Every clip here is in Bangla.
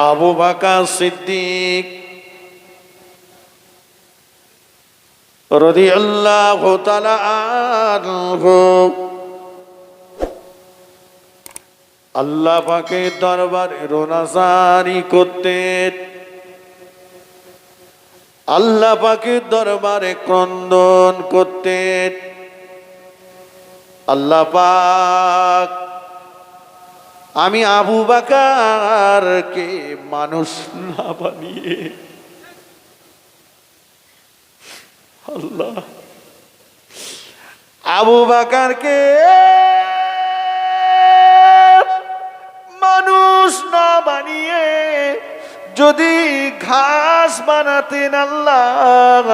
আবু বকর সিদ্দিক রাদিয়াল্লাহু তাআলা আনহু আল্লাহ পাকের দরবারে রোনাজারি করতেন, আল্লাহ পাকের দরবারে ক্রন্দন করতেন। আল্লাহ পাক আমি আবু বকরকে মানুষ না বানিয়ে আল্লাহ আবু বকরকে মানুষ না বানিয়ে যদি ঘাস বানাতেন, আল্লাহ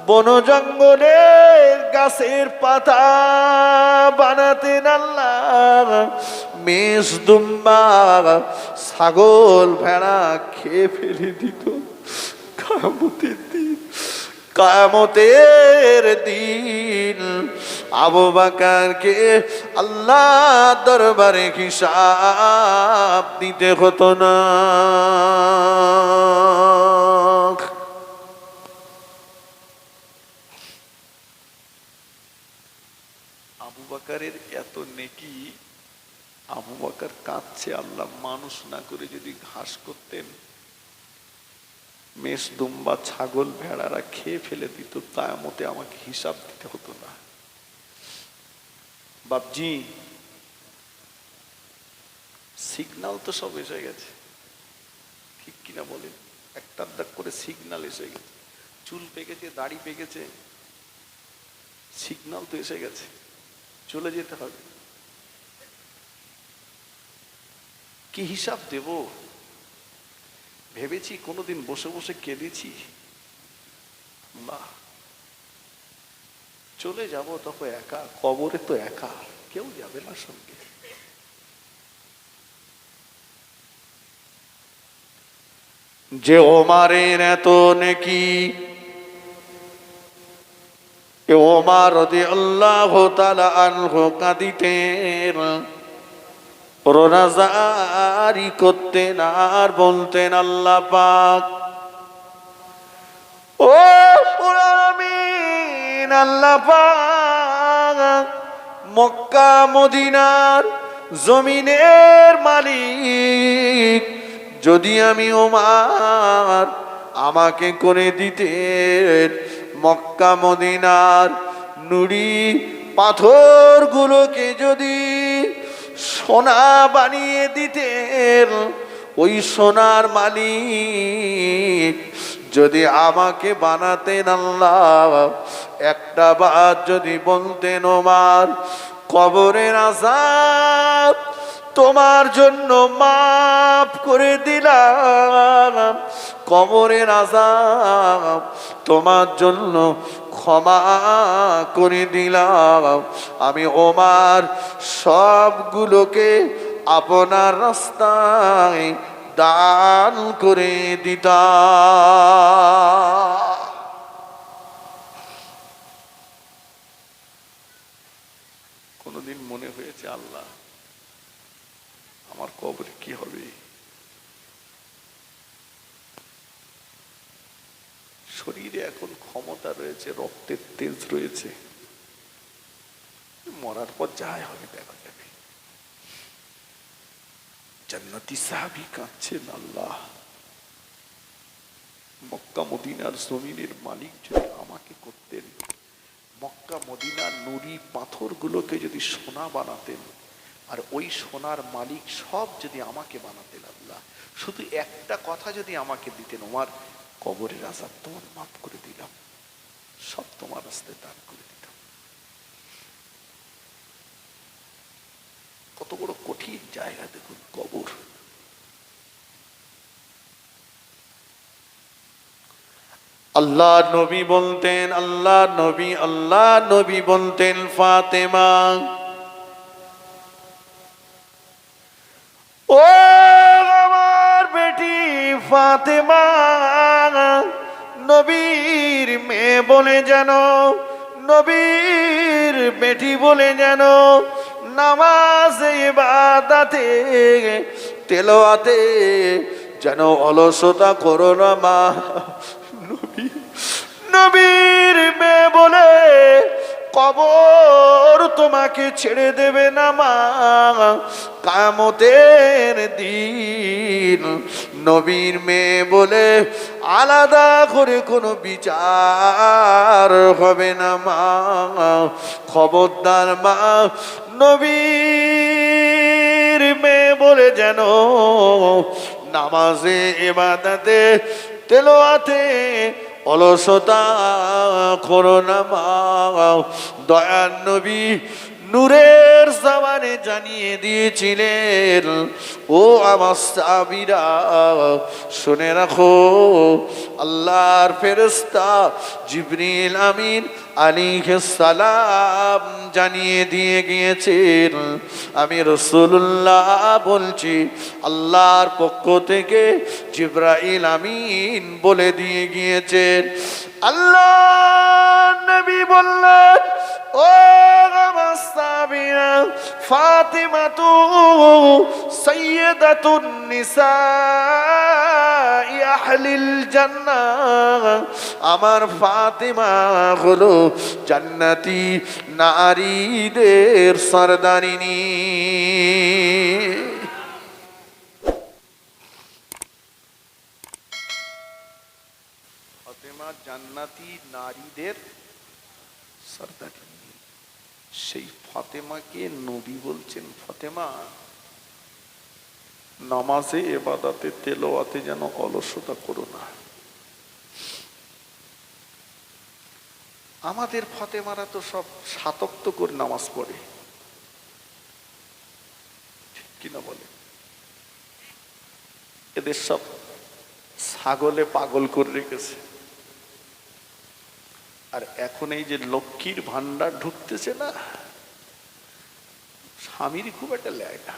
বন জঙ্গলের গাছের পাতা বানাতেন, আল্লাহ মেষ দুম্বা ছাগল ভেড়া খেয়ে ফেলে দিত। কিয়ামতের দিন আবু বকরকে আল্লাহ দরবারে হিসাব দিতে হতো না। আবু বকরের এত নেকি, আবু বকর কাঁদছে, আল্লাহ মানুষ না করে যদি ঘাস করতেন, মেষ দুম্বা ছাগল ভেড়ারা খেয়ে ফেলে দিত, কিয়ামতে আমাকে হিসাব দিতে হতো না। বাপজি সিগন্যাল তো সব এসে গেছে, ঠিক কিনা বলেন? একটা করে সিগন্যাল এসে গেছে, চুল পেকেছে, দাড়ি পেকেছে, সিগন্যাল তো এসে গেছে, চলে যেতে হবে। কি হিসাব দেব? ভেবেছি কোনোদিন বসে বসে কেঁদেছি, না চলে যাব তখন একা, কবরে তো একা, কেউ যাবে না সঙ্গে। যে ওমারের এত নেকি, ওমর রাদিয়াল্লাহু তাআলা আনহু কাঁদিতেন, রোনাজারি করতেন আর বলতেন, আল্লাহ পাক ও আমিন, আল্লাহ পাক মক্কা মদিনার জমিনের মালিক, যদি আমি ওমর আমাকে করে দিতেন মক্কা মদিনার নুড়ি পাথরগুলোকে যদি সোনা বানিয়ে দিতেন, ওই সোনার মালিক যদি আমাকে বানাতেন, আল্লাহ একটা বার যদি বলতেন, ওমর কবরের আযাব তোমার জন্য মাফ করে দিলাম, কবরের আযাব তোমার জন্য ক্ষমা করে দিলাম, আমি ওমর সবগুলোকে আপনার রাস্তায় দান করে দিতাম। কোনদিন মনে হয়েছে আল্লাহ আমার কবরে কি হবে? শরীরে এখন ক্ষমতা রয়েছে, রক্তের তেজ রয়েছে, মরার পর যাই হবে দেখা যাবে। জান্নাতি সাহাবী কাঁদছেন, আল্লাহ মক্কা মদিনার জমিনের মালিক যদি আমাকে করতেন, মক্কা মদিনার নুড়ি পাথরগুলোকে যদি সোনা বানাতেন, আর ওই সোনার মালিক সব যদি আমাকে বানাতেন, আল্লাহ শুধু একটা কথা যদি আমাকে দিতেন, ওমর কবরের আযাব তোমার মাফ করে দিলাম, সব তোমার রাস্তায় দান করে দিতাম। কত বড় কঠিন জায়গা দেখুন কবর। আল্লাহ নবী বলতেন, আল্লাহ নবী বলতেন, ফাতেমা ও আমার বেটি ফাতেমা, নবীর মেয়ে বলে যেন, নবীর বেটি বলে যেন নামাজে, ইবাদতে, তেলাওয়াতে যেন অলসতা করো না মা। নবী নবীর মেয়ে বলে কবর তোমাকে ছেড়ে দেবে না মা, কিয়ামতের দিন নবীর মেয়ে বলে আলাদা করে কোনো বিচার হবে না মা। খবরদার মা, নবীর মেয়ে বলে যেন নামাজে ইবাদতে তেলাওয়াতে অলসতা করো না মা। দয়ার নবী নূরের জবানে জানিয়ে দিয়েছিলেন, ও আমার সাহাবীরা শুনে রাখো, আল্লাহর ফেরেশতা জিবরিল আমিন আলাইহিস সালাম জানিয়ে দিয়ে গিয়েছেন, আমি রাসূলুল্লাহ বলছি, আল্লাহর পক্ষ থেকে জিবরাইল আমিন বলে দিয়ে গিয়েছেন। আল্লাহ নবী বললেন, ও আমার সাহাবীরা, ফাতিমা তু সাইয়্যিদাতুন নিসাই আহলিল জান্নাহ, আমার ফাতিমা হলো জান্নাতি নারীদের সরদারিনী। ফাতিমা জান্নাতি নারীদের সরদারিনী। সেই ফাতেমাকে নবী বলছেন, ফাতেমা নামাজে ইবাদতে তেলাওয়াতে যেন অলসতা করো না। আমাদের ফাতেমারা তো সব সাতক্ত করে নামাজ পড়ে, ঠিক কিনা বলে? এদের সব ছাগলে পাগল করে রেখেছে। আর এখন এই যে লক্ষ্মীর ভান্ডার ঢুকতেছে না, স্বামীর খুব একটা লেয় না।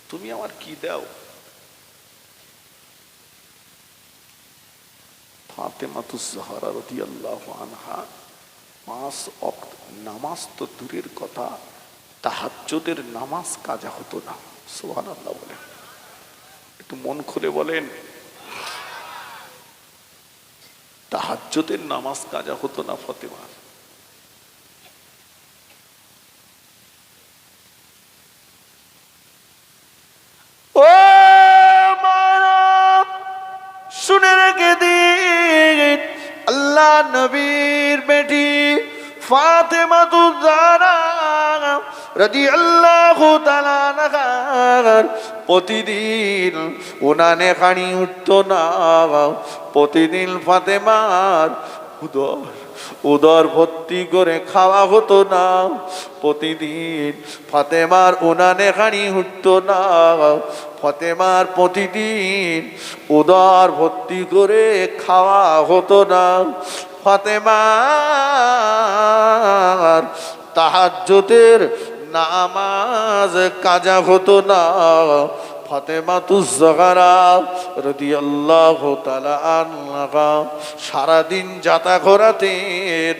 তুমি আমার কি দাও? ফাতেমাতুজ জাহরা রাদিয়াল্লাহু আনহা 5 ওয়াক্ত নামাজ তো দূরের কথা, তাহাজ্জুদের নামাজ কাজা হতো না। সুবহানাল্লাহ বলেন, একটু মন খুলে বলেন। তাহাজ্জুদের নামাজ কাজা হতো না ফাতেমার। ও মারা, শুনে রেখে দিন, আল্লাহ নবীর বেটি ফাতেমাতুজ জাহরা রাদিয়াল্লাহু তাআলা আনহা প্রতিদিন উনানে খানি উঠতো না। প্রতিদিন ফাতেমার উদর ভর্তি করে খাওয়া হতো না। প্রতিদিন ফাতেমার উনানে খানি উঠতো না। ফাতেমার প্রতিদিন উদর ভর্তি করে খাওয়া হতো না। ফাতেমার তাহাজ্জুদের নামাজ কাজা হতো না। ফাতেমাতুজ জাহরা রাদিয়াল্লাহু তাআলা আনহা সারাদিন যাতা করাতেন,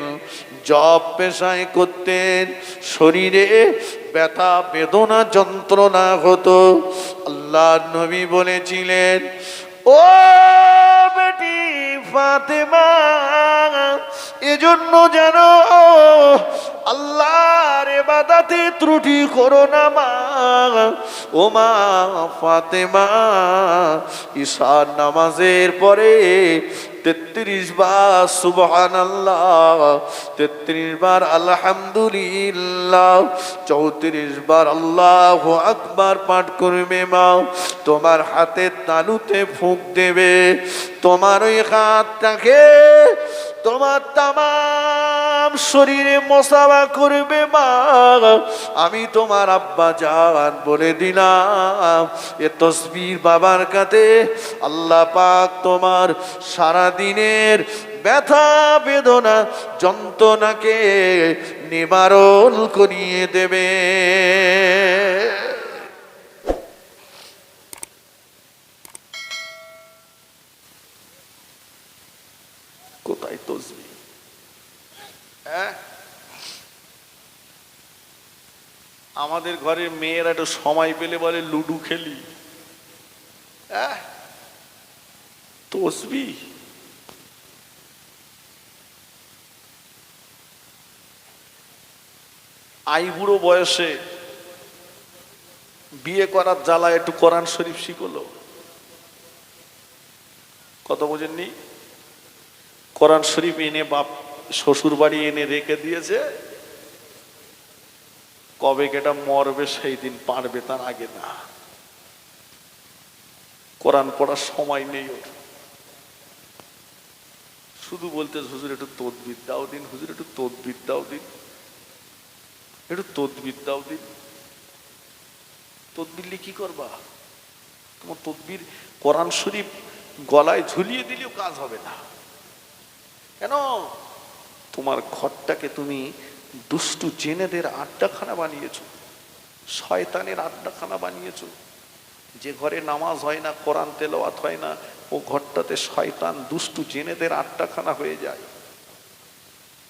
জব পেশায় করতেন, শরীরে ব্যথা বেদনা যন্ত্রণা হতো। আল্লাহ নবী বলেছিলেন, ও বেটি ফাতেমা, এজন্য যেন আল্লাহর ইবাদতে ত্রুটি করো না মা। ও মা ফাতেমা, ঈশার নামাজের পরে 33 বার সুবহানাল্লাহ, 33 বার আলহামদুলিল্লাহ, 34 বার আল্লাহু আকবার পাঠ করবে মা। তোমার হাতের তালুতে ফুঁক দেবে, তোমার ওই হাতটাকে তোমার তামাম শরীরে মোসাবা করবে মা। আমি তোমার আব্বা জান বলে দিলাম, এ তসবির বাবার কাছে আল্লাহ পাক তোমার সারা দিনের ব্যথা বেদনা যন্ত্রণাকে নিবারণ করিয়ে দেবে। কোথায় তসবিহ? আমাদের ঘরের মেয়েরা একটু সময় পেলে বলে লুডু খেলি, তসবি। আইবুড়ো বয়সে বিয়ে করার জ্বালায় একটু কোরআন শরীফ শিখলো। কত বোঝেননি? কোরআন শরীফ এনে বাপ শ্বশুর বাড়ি এনে রেখে দিয়েছে, কবে কেটা মরবে সেই দিন পারবে, তার আগে না। কোরআন পড়ার সময় নেই ওর, শুধু বলতে হুজুর একটু তদবির দাও দিন, হুজুর একটু তদবির দাও দিন, একটু তদবির দাও দিন। তদবির কি করবা? তোমার তদবির কোরআন শরীফ গলায় ঝুলিয়ে দিলেও কাজ হবে না। কেন? তোমার ঘরটাকে তুমি দুষ্টু জেনেদের আড্ডাখানা বানিয়েছো, শয়তানের আড্ডাখানা বানিয়েছো। যে ঘরে নামাজ হয় না, কোরআন তেলাওয়াত হয় না, ও ঘরটাতে শয়তান দুষ্টু জেনেদের আড্ডাখানা হয়ে যায়।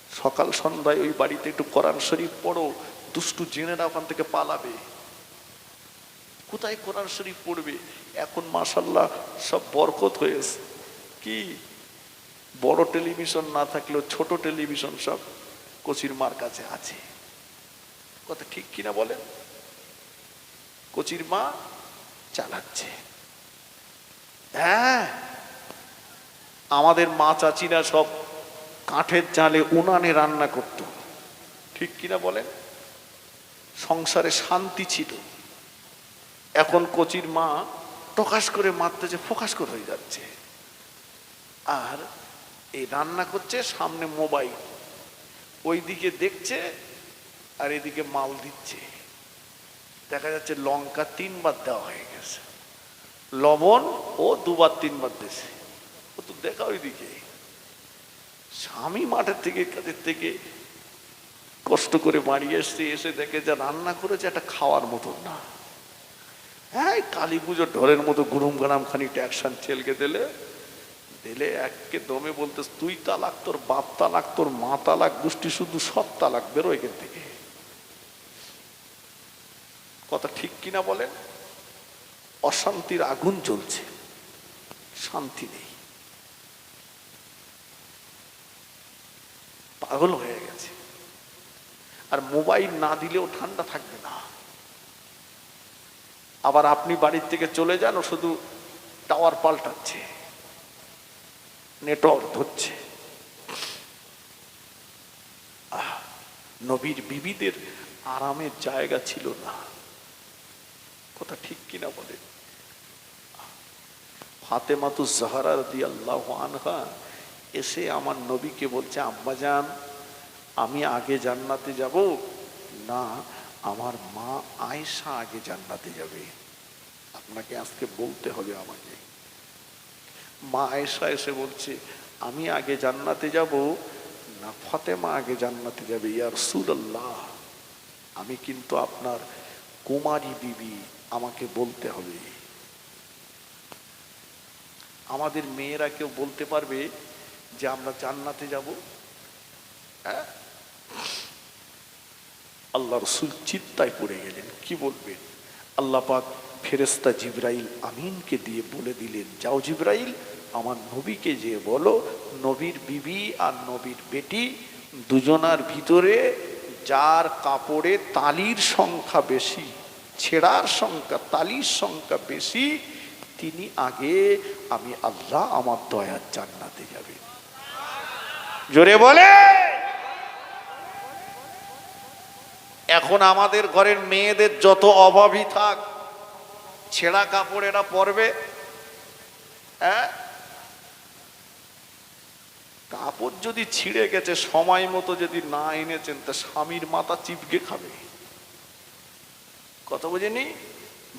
সকাল সন্ধ্যায় ওই বাড়িতে একটু কোরআন শরীফ পড়ো, দুষ্টু জেনেরা ওখান থেকে পালাবে। কোথায় কোরআন শরীফ পড়বে? এখন মাশাআল্লাহ সব বরকত হয়েছে। কি বড় টেলিভিশন না থাকলেও ছোট টেলিভিশন সব কচির মার কাছে আছে। কথা ঠিক কিনা বলেন? কচির মা চালাচ্ছে। হ্যাঁ, আমাদের মা চাচিরা সব কাঠের জালে উনানে রান্না করত, ঠিক কিনা বলেন? সংসারে শান্তি ছিল। এখন কচির মা টকাশ করে মারতেছে, ফোকাস করে হয়ে যাচ্ছে। আর এই রান্না করছে, সামনে মোবাইল, ওইদিকে দেখছে আর এদিকে মাল দিচ্ছে। দেখা যাচ্ছে লঙ্কা 3 বার দেওয়া হয়ে গেছে, লবণ ও 2 বার 3 বার দিয়েছে। ও তো দেখা ওইদিকে। স্বামী মাঠের থেকে কাজের থেকে কষ্ট করে বাড়ি এসছে, এসে দেখে যা রান্না করেছে এটা খাওয়ার মতন না। হ্যাঁ, কালী পুজোর ঢোলের মতো গুরুম গানাম খানিকটা অ্যাকশন ছেলকে দিলে একে দমে বলতে, তুই তালাক, তোর বাপ তালাক, তোর মা তালাক, গোষ্ঠী শুধু সব তালাক, বেরো এখান থেকে। কথা ঠিক কিনা বলেন? অশান্তির আগুন জ্বলছে, শান্তি নেই, পাগল হয়ে গেছে। আর মোবাইল না দিলেও ঠান্ডা থাকবে না। আবার আপনি বাড়ির থেকে চলে যান, শুধু টাওয়ার পাল্টাচ্ছে, নেটওয়ার্ক ধরছে। নবীর বিবিদের আরামের জায়গা ছিল না। কথা ঠিক কিনা বলে? ফাতেমাতুজ জাহরা রাদিয়াল্লাহু আনহা এসে আমার নবীকে বলছে, আব্বাজান আমি আগে জান্নাতে যাব না আমার মা আয়েশা আগে জান্নাতে যাবে? আপনাকে আজকে বলতে হবে আমাকে। মা আয়েশা এসে বলছে, আমি আগে জান্নাতে যাব না ফাতেমা আগে জান্নাতে যাবে? ইয়া রাসূলুল্লাহ, আমি কিন্তু আপনার কুমারী বিবি, আমাকে বলতে হবে। আমাদের মেয়েরা কেউ বলতে পারবে যে আমরা জান্নাতে যাব? হ্যাঁ? আল্লাহ রাসূল চিন্তায় পড়ে গেলেন, কি বলবেন? আল্লাহ পাক ফেরেশতা জিবরাইল আমিনকে দিয়ে বলে দিলেন, যাও জিবরাইল, আমার নবীকে যে বলো, নবীর বিবি আর নবীর বেটি দুজনার ভিতরে যার কাপড়ে তালির সংখ্যা বেশি, ছেঁড়ার সংখ্যা, তালির সংখ্যা বেশি, তিনি আগে, আমি আল্লাহ আমার দয়ার জান্নাতে যাবে। জোরে বলে। এখন আমাদের ঘরের মেয়েদের যত অভাবই থাক, ছেঁড়া কাপড় এরা পরবে। হ্যাঁ, কাপড় যদি ছিঁড়ে গেছে সময় মতো যদি না এনেছেন, তা স্বামীর মাথা চিপকে খাবে। কথা বোঝেনি?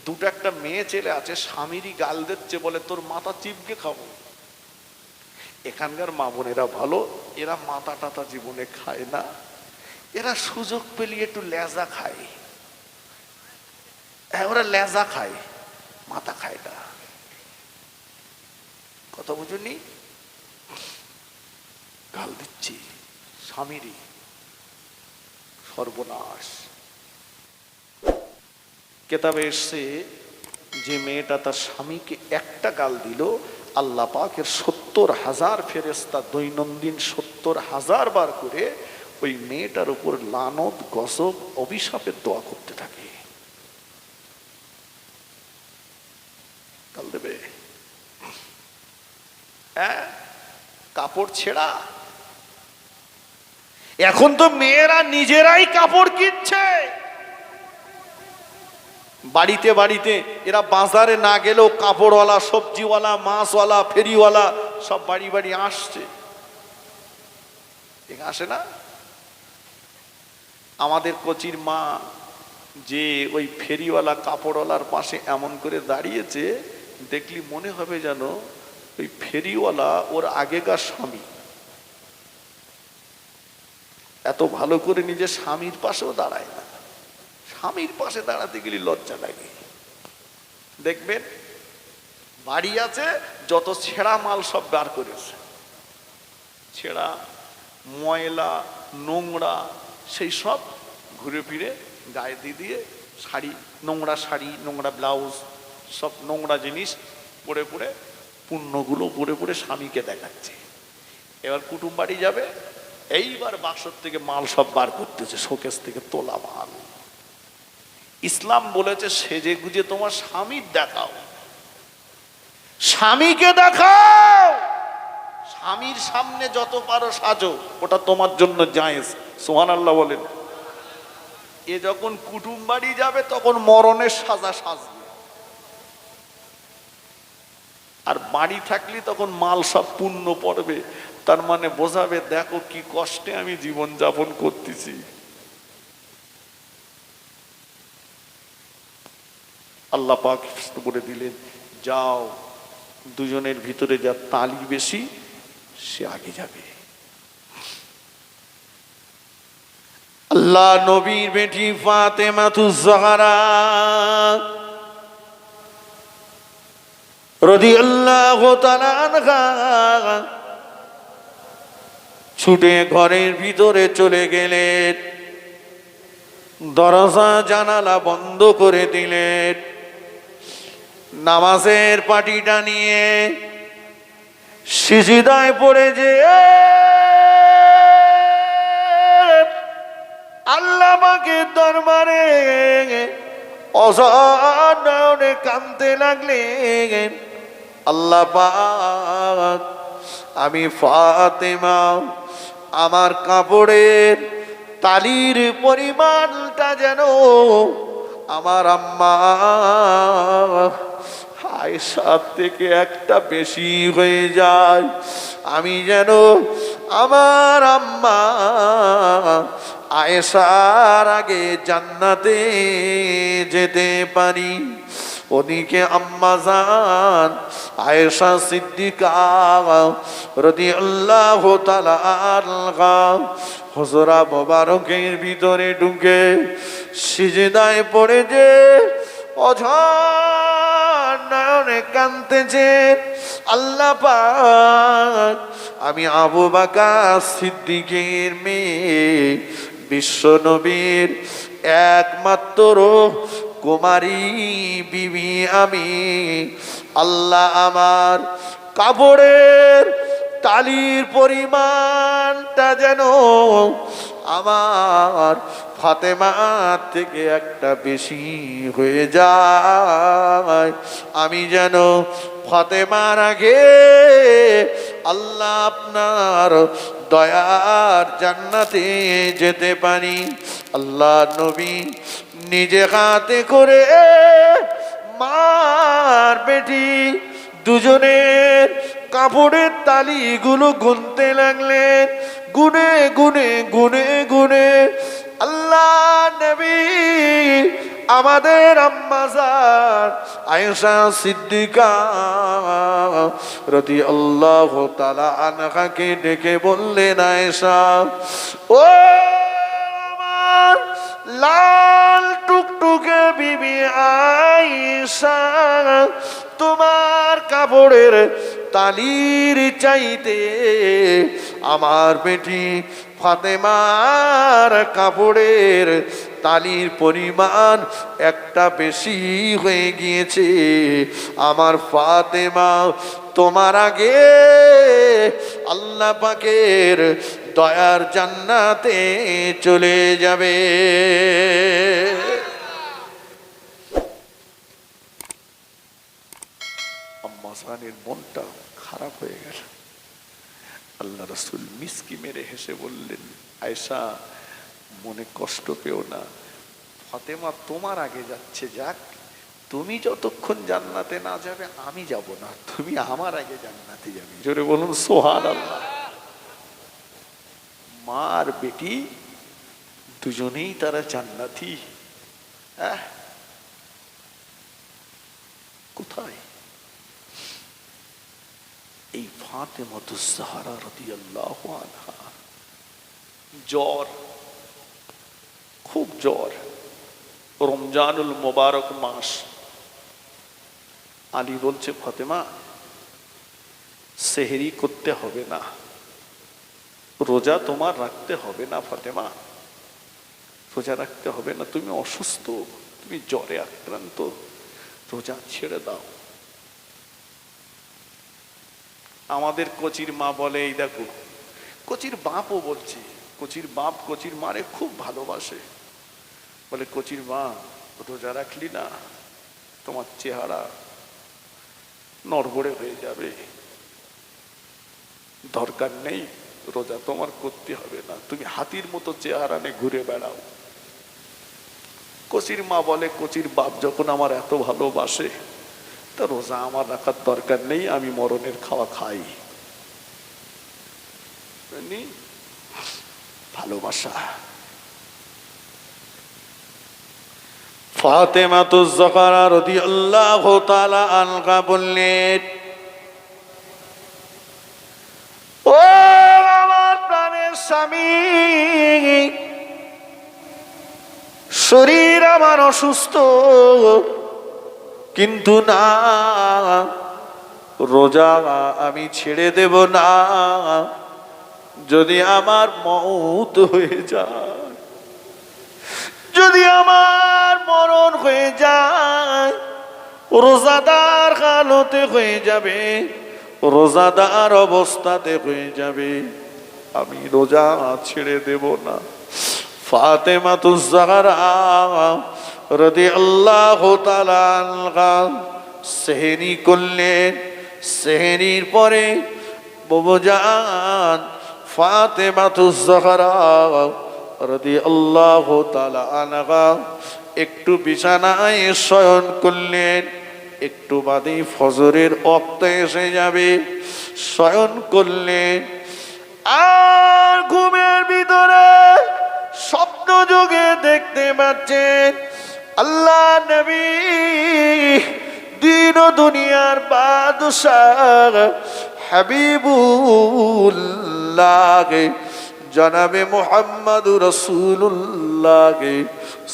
দুটো একটা মেয়ে ছেলে আছে, স্বামীরই গাল দিচ্ছে, বলে তোর মাথা চিপকে খাবো। এখানকার মা বোনেরা ভালো, এরা মাথা টাথা জীবনে খায় না, এরা সুযোগ পেলে একটু লেজা খায়। হ্যাঁ, ওরা লেজা খায়, মাথা খায় না। কথা বুঝুনি? গাল দিচ্ছি স্বামীরই, সর্বনাশ। কেতাবে এসছে যে মেয়েটা তার স্বামীকে একটা গাল দিল, আল্লাহ পাকের 70,000 ফেরেশতা দৈনন্দিন 70,000 বার করে ওই মেয়েটার উপর লানত গজব অভিশাপের দোয়া করতে থাকে। গাল দেবে, হ্যাঁ, কাপড় ছেঁড়া। এখন তো মেয়েরা নিজেরাই কাপড় কিনছে বাড়িতে বাড়িতে। এরা বাজারে না গেলেও কাপড়ওয়ালা, সবজিওয়ালা, মাছওয়ালা, ফেরিওয়ালা সব বাড়ি বাড়ি আসছে। আসে না? আমাদের কচির মা যে ওই ফেরিওয়ালা কাপড়ওয়ালার পাশে এমন করে দাঁড়িয়েছে, দেখলি মনে হবে যেন ওই ফেরিওয়ালা ওর আগেকার স্বামী। এত ভালো করে নিজের স্বামীর পাশেও দাঁড়ায় না। স্বামীর পাশে দাঁড়াতে গেলে লজ্জা লাগে। দেখবেন বাড়ি আছে, যত ছেঁড়া মাল সব বার করেছে, ছেঁড়া, ময়লা, নোংরা, সেই সব ঘুরে ফিরে গায়ে দিয়ে দিয়ে শাড়ি, নোংরা শাড়ি, নোংরা ব্লাউজ, সব নোংরা জিনিস পরে পরে, পুণ্যগুলো পরে পরে স্বামীকে দেখাচ্ছে। এবার কুটুম বাড়ি যাবে, এইবার বাক্সর থেকে মাল সব বার করতেছে, শোকেস থেকে তোলা মাল। ইসলাম বলেছে সেজে গুজে তোমার স্বামীর দেখাও, স্বামীকে দেখাও, স্বামীর সামনে যত পারো সাজো, ওটা তোমার জন্য জায়েজ। সুবহানাল্লাহ বলেন। এ যখন কুটুম বাড়ি যাবে তখন মরণের সাজা সাজবে, আর বাড়ি থাকলে তখন মাল সব পুণ্য পড়বে। তার মানে বোঝাবে, দেখো কি কষ্টে আমি জীবন যাপন করতেছি। আল্লাহ পাক বলে দিলেন, যাও, দুজনের ভিতরে যা তালি বেশি সে আগে যাবে। আল্লাহ নবীর বেটি ফাতেমাতুজ জাহরা রাদিয়াল্লাহু তাআলা আনহা ছুটে ঘরের ভিতরে চলে গেলেন, দরজা জানালা বন্ধ করে দিলেন, নামাজের পাটিটা নিয়ে সিজদায় পড়ে যে আল্লাহ পাকের দরবারে অঝরে কাঁদতে লাগলেন। আল্লাহ পাক, আমি ফাতেমা আমার কাপড়ের তালির পরিমাণটা যেন আমার আম্মা আয়েশার থেকে একটা বেশি হয়ে যায়, আমি যেন আমার আম্মা আয়েশার আগে জান্নাতে যেতে পারি। ওদিকে আম্মা জান আয়েশা সিদ্দিকা রাদিয়াল্লাহু তাআলা আনহা হুজরা মোবারকের ভিতরে ঢুকে সিজদায় পড়ে যে অঝর নয়নে কাঁদতেছে। আল্লাহ পাক, আমি আবু বকর সিদ্দিকের মেয়ে, বিশ্ব নবীর একমাত্র কুমারী বিবি আমি, আল্লাহ আমার কাপড়ের তালির পরিমাণটা যেন আমার ফাতেমা থেকে একটা বেশি হয়ে যায়, আমি যেন ফাতেমার আগে আল্লাহ আপনার দয়ার জান্নাতে যেতে পারি। আল্লাহ নবী নিজে হাতে করে মার বেটি দুজনের কাপড়ের তালিগুলো গুনতে লাগলেন, গুনে গুনে গুনে গুনে আল্লাহ নবী আমাদের আম্মা জান আয়েশা সিদ্দিকা রাদিয়াল্লাহু তাআলা আনহাকে ডেকে বললেন, আয়েশা, ও আমার লাল টুকটুকে বিবি আয়েশা, তোমার কাপড়ের তালির চাইতে আমার বেটি ফাতেমার কাপড়ের তালির পরিমাণ একটা বেশি হয়ে গিয়েছে। আমার ফাতেমা তোমার আগে আল্লাহ পাকের দয়ার জান্নাতে চলে যাবে। আম্মা জানের মনটা খারাপ হয়ে গেল। আল্লাহ রাসূল মিসকি মেরে হেসে বললেন, আয়েশা মনে কষ্ট পেও না, ফাতেমা তোমার আগে যাচ্ছে, যাক, তুমি যতক্ষণ জান্নাতে না যাবে আমি যাব না, তুমি আমার আগে জান্নাতে যাবে। জোরে বলুন সুবহানাল্লাহ। মা আর বেটি দুজনেই তারা জান্নাতি। কোথায়? এই ফাতেমাতুজ জাহরা রাদিয়াল্লাহু আনহা জ্বর, খুব জ্বর, রমজানুল মোবারক মাস। আলী বলছে, ফাতেমা সেহরি করতে হবে না, রোজা তোমার রাখতে হবে না, ফাতেমা রোজা রাখতে হবে না, তুমি অসুস্থ, তুমি জ্বরে আক্রান্ত, রোজা ছেড়ে দাও। আমাদের কচির মা বলে, এই দেখো, কচির বাপও বলছে, কচির বাপ কচির মারে খুব ভালোবাসে, বলে কচির মা রোজা রাখলি না তোমার চেহারা নড়বড়ে হয়ে যাবে, দরকার নেই, রোজা তোমার করতে হবে না, তুমি হাতির মতো চেহারা নিয়ে ঘুরে বেড়াও। কচির মা বলে, কচির বাপ যখন আমার এত ভালোবাসে তা রোজা আমার রাখার দরকার নেই, আমি মরণের খাওয়া খাই। ভালোবাসা। ফাতেমাতুজ জাহরা রাদিয়াল্লাহু তাআলা আনহা বললেন, ও আমার প্রাণের স্বামী, শরীর আমার অসুস্থ, কিন্তু না, রোজা আমি ছেড়ে দেব না, যদি আমার মওত হয়ে যায়, যদি আমার মরণ হয়ে যায়, রোজাদার হালতে হয়ে যাবে, রোজাদার অবস্থাতে হয়ে যাবে, আমি রোজা ছেড়ে দেব না। ফাতেমাতুজ জাহরা রাদিয়াল্লাহু তাআলা আনহা সেহরি করলেন। সেহরির পরে বাবাজান ফাতেমাতুজ জাহরা রাদিয়াল্লাহু তাআলা আনহা একটু বিছানায় শয়ন করলেন। একটু বাদে ফজরের ওয়াক্ত এসে যাবে, শয়ন করলেন। আর ঘুমের ভিতরে স্বপ্ন যোগে দেখতে পাচ্ছেন আল্লাহ নবী দিন ও দুনিয়ার বাদশাহ হাবিবুল্লাহ জনাবে মুহাম্মদুর রাসূলুল্লাহ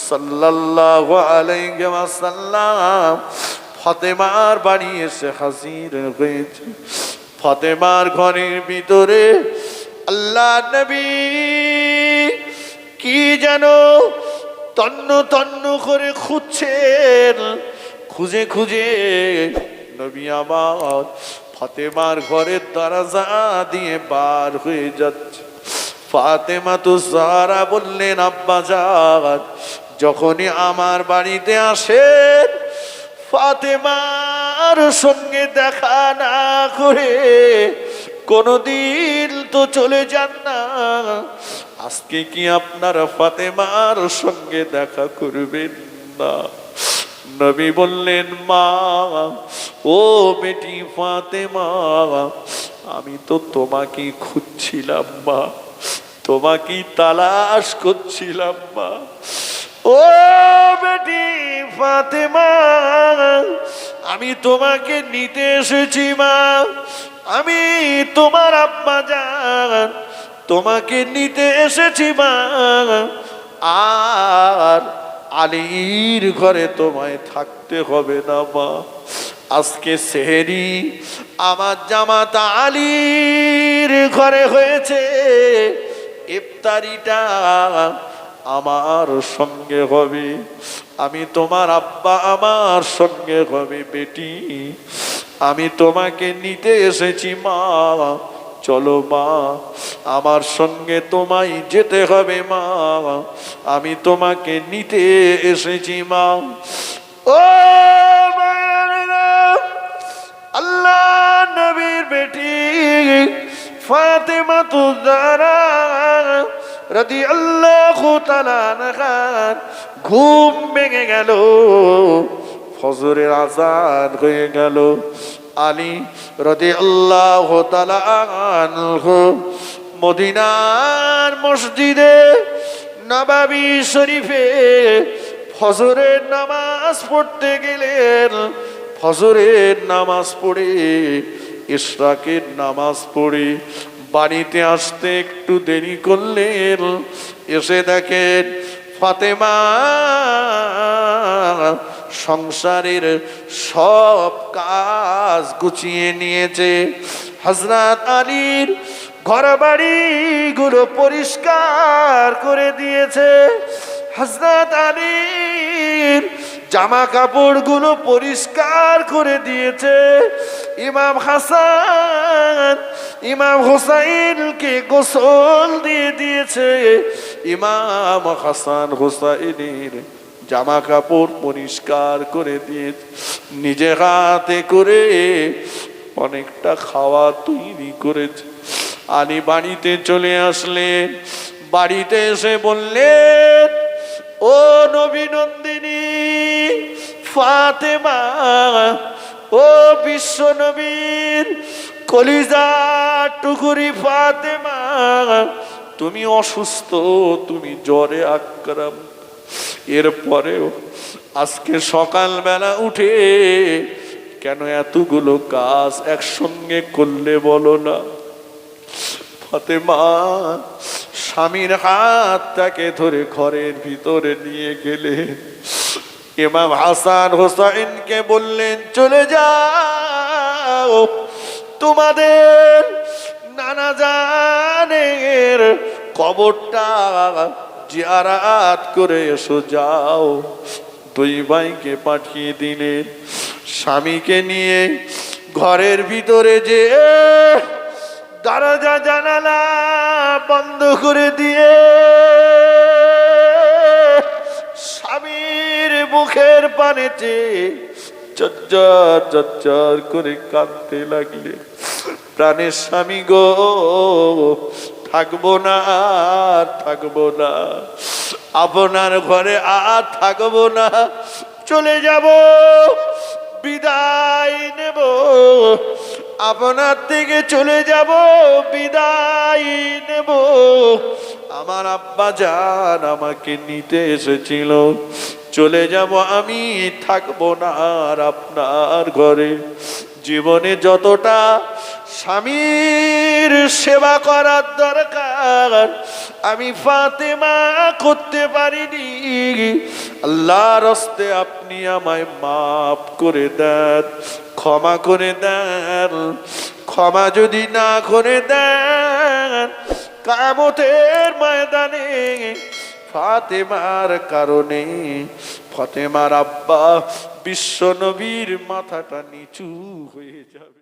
সাল্লাল্লাহু আলাইহি ওয়াসাল্লাম ফাতেমার বাড়ি এসে হাজির হয়েছে। ফাতেমার ঘরের ভিতরে আল্লাহ নবী কি যেন তন্ন তন্ন করে খুঁজছেন, খুঁজে খুঁজে নবী আবার ফাতেমার ঘরের দরজা দিয়ে বার হয়ে যাচ্ছে। ফাতেমাতুজ জাহরা বললেন, আব্বাজান যখনই আমার বাড়িতে আসেন ফাতেমার সঙ্গে দেখা না করে কোনদিন তো চলে যান না, আজকে কি আপনারা ফাতেমার সঙ্গে দেখা করবেন না? নবী বললেন, মা, ও বেটি ফাতেমা, আমি তো তোমাকে খুঁজছিলাম মা, তোমাকে তালাশ করছিলাম মা। ও বেটি ফাতেমা, আমি তোমাকে নিতে এসেছি মা, আমি তোমার আব্বা জান, তোমাকে নিতে এসেছি মা। আর আলীর ঘরে তোমায় থাকতে হবে না মা, আজকে সেহরি আমার জামাতা আলীর ঘরে হয়েছে, ইফতারিটা আমার সঙ্গে হবে, আমি তোমার আব্বা আমার সঙ্গে হবে। বেটি, আমি তোমাকে নিতে এসেছি মা, চলো মা, আমার সঙ্গে তোমায় যেতে হবে মা, আমি তোমাকে নিতে এসেছি মা। ও আল্লাহ নবীর বেটি ফাতেমা তুজারা রাদিয়াল্লাহু তাআলা আনহা ঘুম ভেঙে গেল, ফজরের আযান হয়ে গেল। আলী রাদিয়াল্লাহু তাআলা আনহু মদিনার মসজিদে নববী শরীফে ফজরের নামাজ পড়তে গেলেন। ফজরের নামাজ পড়ে ইশরাকের নামাজ পড়ে বাড়িতে আসতে একটু দেরি করলেন। এসে দেখেন ফাতেমা সংসারের সব কাজ গুছিয়ে নিয়েছে। হযরত আলীর ঘরবাড়ি গুলো পরিষ্কার করে দিয়েছে। হযরত আলীর জামা কাপড় গুলো পরিষ্কার করে দিয়েছে। ইমাম হাসান ইমাম হুসাইনকে গোসল দিয়ে দিয়েছে। ইমাম হাসান হুসাইনের জামা কাপড় পরিষ্কার করে দিয়েছে। নিজে হাতে করে অনেকটা খাওয়া তৈরি করেছে। আলী বাড়িতে চলে আসলেন। বাড়িতে এসে বললেন, ও নবী নন্দিনী ফাতেমা, ও বিশ্ব নবীর কলিজা টুকুরি ফাতেমা, তুমি অসুস্থ, তুমি জ্বরে আক্রান্ত। এরপরেও আজকে সকালবেলা উঠে কেন এতগুলো কাজ একসঙ্গে করলে বলো না? ফাতেমা স্বামীর হাতটাকে ধরে ঘরের ভিতরে নিয়ে গেলে ইমাম হাসান হোসাইনকে বললেন, চলে যাও, তোমাদের নানা জানের কবরটা জিয়ারাত করে এসো যাও। দুই ভাইকে পাঠিয়ে দিলেন। স্বামীকে নিয়ে ঘরের ভিতরে যে দরজা জানালা বন্ধ করে দিয়ে স্বামীর মুখের পানেতে চচ্চর চচ্চর করে কাঁদতে লাগলে, প্রাণের স্বামী গো, থাকবো না আর থাকবো না, আপনার ঘরে আর থাকবো না, চলে যাব, বিদায় নেব, আপনার থেকে চলে যাব, বিদায় নেব। আমার আব্বা জান আমাকে নিতে এসেছিল, চলে যাব, আমি থাকবো না আর আপনার ঘরে। জীবনে যতটা স্বামীর সেবা করার দরকার আমি ফাতেমা করতে পারিনি। আল্লাহর হস্তে আপনি আমায় মাফ করে দেন, ক্ষমা করে দেন। ক্ষমা যদি না করে দেন, কিয়ামতের ময়দানে ফাতেমার কারণে ফাতেমার আব্বা বিশ্ব নবীর মাথাটা নিচু হয়ে যাবে।